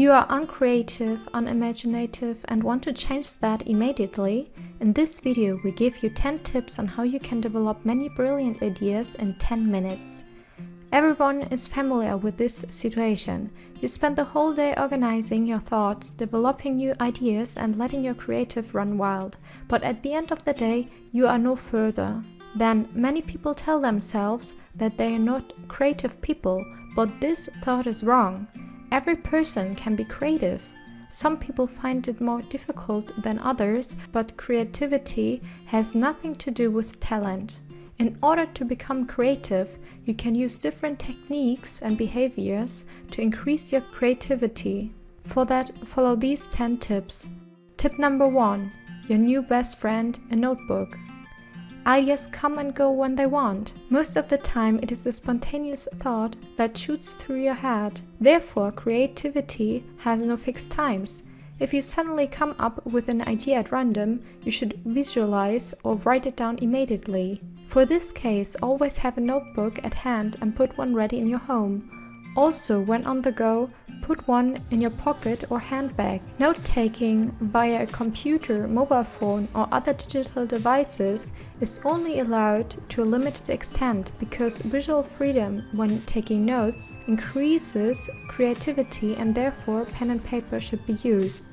You are uncreative, unimaginative, and want to change that immediately? In this video, we give you 10 tips on how you can develop many brilliant ideas in 10 minutes. Everyone is familiar with this situation. You spend the whole day organizing your thoughts, developing new ideas, and letting your creative run wild. But at the end of the day, you are no further. Then many people tell themselves that they are not creative people, but this thought is wrong. Every person can be creative. Some people find it more difficult than others, but creativity has nothing to do with talent. In order to become creative, you can use different techniques and behaviors to increase your creativity. For that, follow these 10 tips. Tip number 1. Your new best friend, a notebook. Ideas come and go when they want. Most of the time, it is a spontaneous thought that shoots through your head. Therefore, creativity has no fixed times. If you suddenly come up with an idea at random, you should visualize or write it down immediately. For this case, always have a notebook at hand and put one ready in your home. Also, when on the go, put one in your pocket or handbag. Note-taking via a computer, mobile phone, or other digital devices is only allowed to a limited extent because visual freedom when taking notes increases creativity and therefore pen and paper should be used.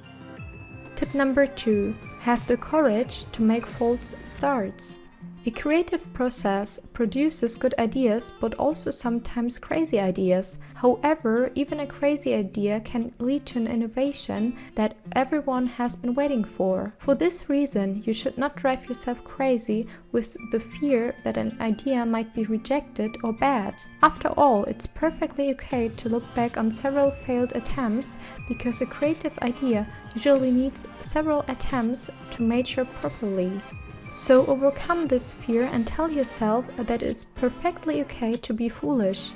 Tip number 2. Have the courage to make false starts. A creative process produces good ideas but also sometimes crazy ideas. However, even a crazy idea can lead to an innovation that everyone has been waiting for. For this reason, you should not drive yourself crazy with the fear that an idea might be rejected or bad. After all, it's perfectly okay to look back on several failed attempts because a creative idea usually needs several attempts to mature properly. So overcome this fear and tell yourself that it's perfectly okay to be foolish.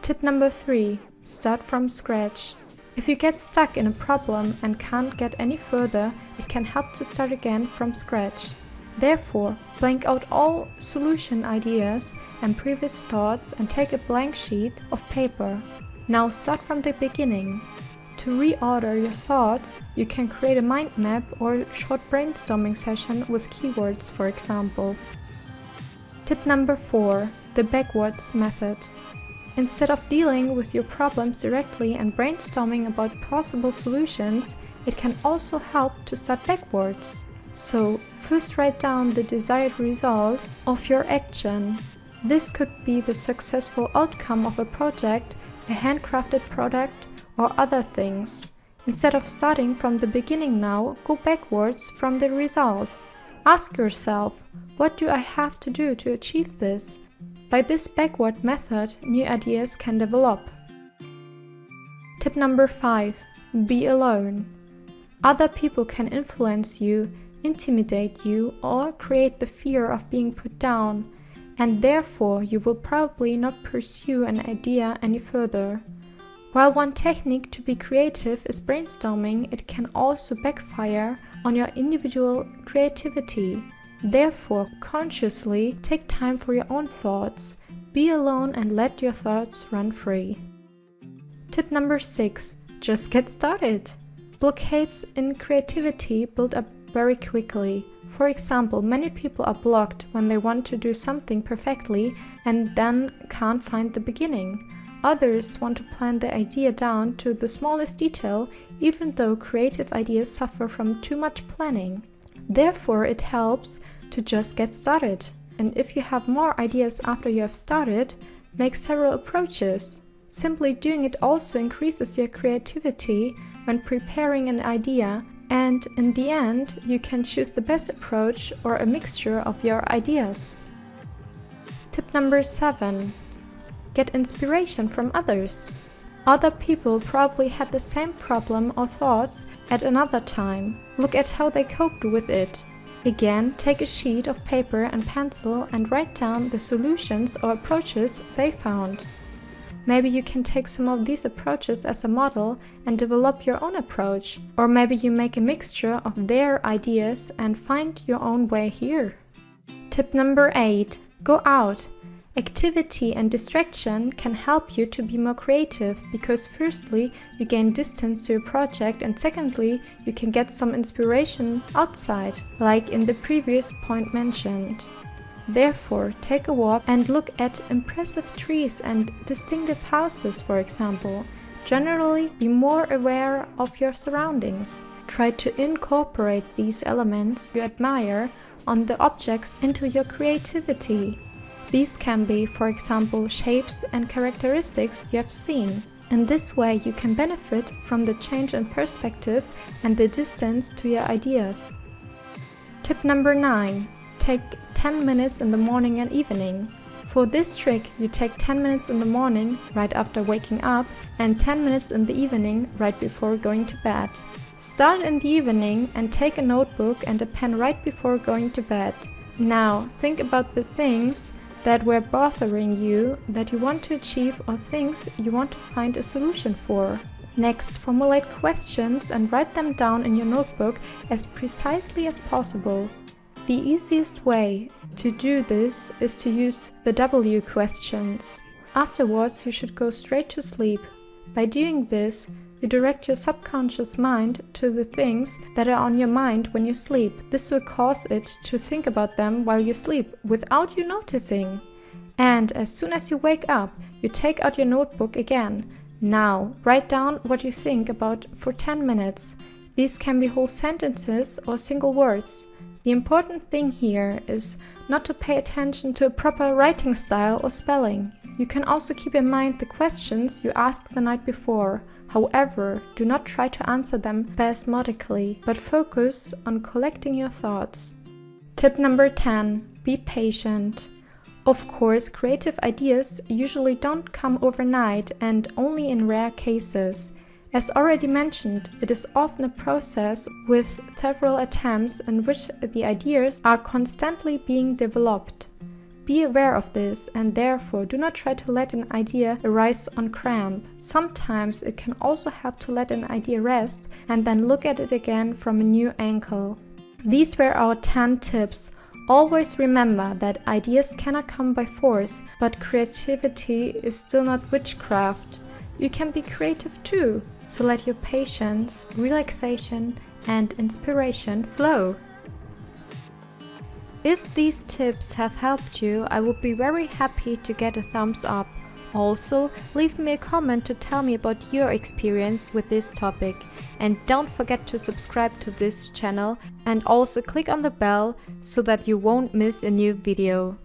Tip number 3. Start from scratch. If you get stuck in a problem and can't get any further, it can help to start again from scratch. Therefore, blank out all solution ideas and previous thoughts and take a blank sheet of paper. Now start from the beginning. To reorder your thoughts, you can create a mind map or a short brainstorming session with keywords, for example. Tip number 4. The backwards method. Instead of dealing with your problems directly and brainstorming about possible solutions, it can also help to start backwards. So, first write down the desired result of your action. This could be the successful outcome of a project, a handcrafted product, or other things. Instead of starting from the beginning now, go backwards from the result. Ask yourself, what do I have to do to achieve this? By this backward method, new ideas can develop. Tip number 5. Be alone. Other people can influence you, intimidate you, or create the fear of being put down, and therefore you will probably not pursue an idea any further. While one technique to be creative is brainstorming, it can also backfire on your individual creativity. Therefore, consciously take time for your own thoughts. Be alone and let your thoughts run free. Tip number 6. Just get started. Blockades in creativity build up very quickly. For example, many people are blocked when they want to do something perfectly and then can't find the beginning. Others want to plan the idea down to the smallest detail, even though creative ideas suffer from too much planning. Therefore, it helps to just get started. And if you have more ideas after you have started, make several approaches. Simply doing it also increases your creativity when preparing an idea, and in the end, you can choose the best approach or a mixture of your ideas. Tip number 7. Get inspiration from others. Other people probably had the same problem or thoughts at another time. Look at how they coped with it. Again, take a sheet of paper and pencil and write down the solutions or approaches they found. Maybe you can take some of these approaches as a model and develop your own approach. Or maybe you make a mixture of their ideas and find your own way here. Tip number 8. Go out. Activity and distraction can help you to be more creative because firstly, you gain distance to your project, and secondly, you can get some inspiration outside, like in the previous point mentioned. Therefore, take a walk and look at impressive trees and distinctive houses, for example. Generally, be more aware of your surroundings. Try to incorporate these elements you admire on the objects into your creativity. These can be, for example, shapes and characteristics you have seen. In this way, you can benefit from the change in perspective and the distance to your ideas. Tip number 9. Take 10 minutes in the morning and evening. For this trick, you take 10 minutes in the morning, right after waking up, and 10 minutes in the evening, right before going to bed. Start in the evening and take a notebook and a pen right before going to bed. Now, think about the things that were bothering you, that you want to achieve, or things you want to find a solution for. Next, formulate questions and write them down in your notebook as precisely as possible. The easiest way to do this is to use the W questions. Afterwards, you should go straight to sleep. By doing this, you direct your subconscious mind to the things that are on your mind when you sleep. This will cause it to think about them while you sleep without you noticing. And as soon as you wake up, you take out your notebook again. Now, write down what you think about for 10 minutes. These can be whole sentences or single words. The important thing here is not to pay attention to a proper writing style or spelling. You can also keep in mind the questions you asked the night before. However, do not try to answer them spasmodically, but focus on collecting your thoughts. Tip number 10. Be patient. Of course, creative ideas usually don't come overnight and only in rare cases. As already mentioned, it is often a process with several attempts in which the ideas are constantly being developed. Be aware of this and therefore do not try to let an idea arise on cramp. Sometimes it can also help to let an idea rest and then look at it again from a new angle. These were our 10 tips. Always remember that ideas cannot come by force, but creativity is still not witchcraft. You can be creative too, so let your patience, relaxation, and inspiration flow. If these tips have helped you, I would be very happy to get a thumbs up. Also, leave me a comment to tell me about your experience with this topic. And don't forget to subscribe to this channel and also click on the bell so that you won't miss a new video.